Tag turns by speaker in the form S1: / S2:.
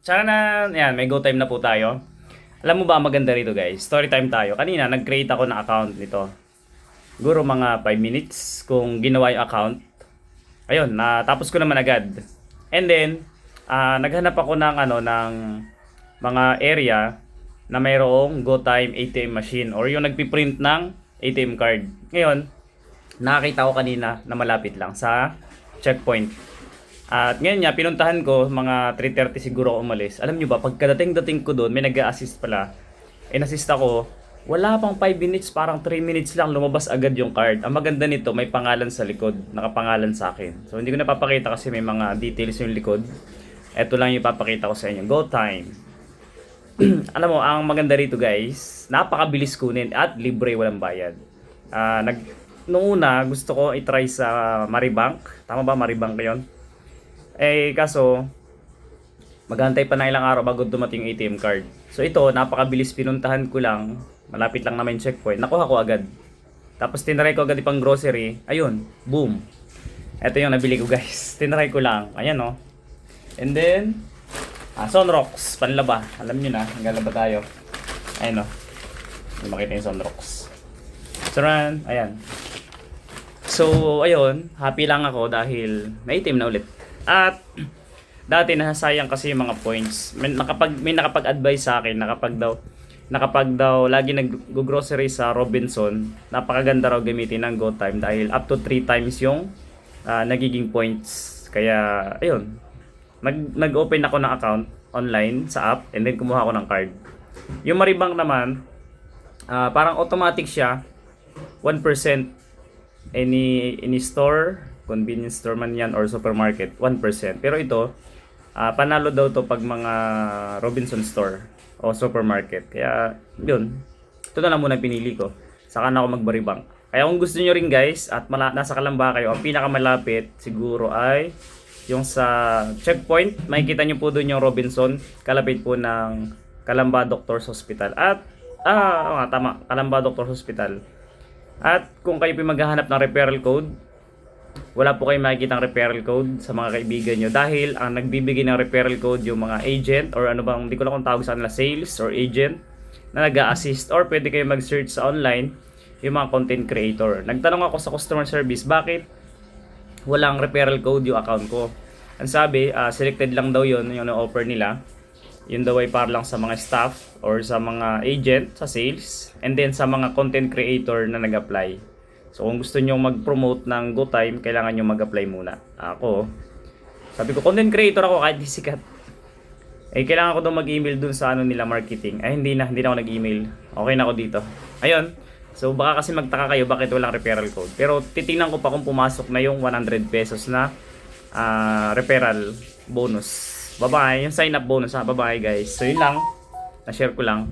S1: Tsaka na, yan, may go time na po tayo. Alam mo ba, maganda rito guys. Story time tayo. Kanina, nag-create ako ng account nito. Siguro mga 5 minutes kung ginawa yung account. Ayun, natapos ko naman agad. And then, naghanap ako ng, ng mga area na mayroong GoTime ATM machine or yung nagpiprint ng ATM card. Ngayon, nakakita ko kanina na malapit lang sa checkpoint. At ngayon nga, pinuntahan ko, mga 3:30 siguro ako umalis. Alam nyo ba, pagkadating ko doon, may nag-a-assist pala. In-assist ako, wala pang 5 minutes, parang 3 minutes lang, lumabas agad yung card. Ang maganda nito, may pangalan sa likod, nakapangalan sa akin. So, hindi ko napapakita kasi may mga details yung likod. Ito lang yung papakita ko sa inyo, GoTime. Alam mo, ang maganda rito guys, napakabilis kunin at libre, walang bayad. Noong una, gusto ko i-try sa Maribank. Tama ba, Maribank yun? Kaso, maghantay pa na ilang araw bago dumating yung ATM card. So ito, napakabilis, pinuntahan ko lang. Malapit lang naman yung checkpoint. Nakuha ko agad. Tapos tinry ko agad ipang grocery. Ayun, boom. Ito yung nabili ko guys. Tinry ko lang. Ayan oh. And then, Sunrocks, panlaba. Alam nyo na, hanggalaba tayo. Ayun oh. Hindi makita yung Sunrocks. Saran, ayan. So, ayun, happy lang ako dahil may ATM na ulit. At dati nasasayang kasi yung mga points. May nakapag-advise sa akin na kapag daw lagi nag-grocery sa Robinson, napakaganda raw gamitin ng GoTime dahil up to 3 times yung nagiging points. Kaya ayun, nag-open ako ng account online sa app and then kumuha ako ng card. Yung Maribank naman, parang automatic siya, 1% any store, convenience store man yan or supermarket, 1%. Pero ito, panalo daw to pag mga Robinson store o supermarket. Kaya, yun. Ito na lang muna pinili ko. Saka na ako mag-Maribank. Kaya kung gusto nyo rin guys, at nasa Kalamba kayo, ang pinakamalapit siguro ay yung sa checkpoint. Makikita nyo po doon yung Robinson. Kalapit po ng Kalamba Doctors Hospital. At, tama, Kalamba Doctors Hospital. At kung kayo po maghahanap ng referral code, wala po kayong makikita ng referral code sa mga kaibigan nyo dahil ang nagbibigay ng referral code yung mga agent or ano bang, hindi ko lang kung tawag sa kanila, sales or agent na nag-a-assist, or pwede kayo mag-search sa online yung mga content creator. Nagtanong ako sa customer service, bakit walang referral code yung account ko? Ang sabi, selected lang daw yun, yung offer nila. Yun daw ay para lang sa mga staff or sa mga agent sa sales and then sa mga content creator na nag-apply. So kung gusto nyo mag-promote ng GoTime, kailangan nyo mag-apply muna. Ako, sabi ko, content creator ako kahit di sikat. Kailangan ko daw mag-email dun sa nila marketing. Hindi na ako nag-email. Okay na ako dito. Ayun. So baka kasi magtaka kayo bakit walang referral code. Pero titingnan ko pa kung pumasok na yung 100 pesos na referral bonus. Bye-bye. Yung sign up bonus ha. Bye-bye guys. So yun lang. Na-share ko lang.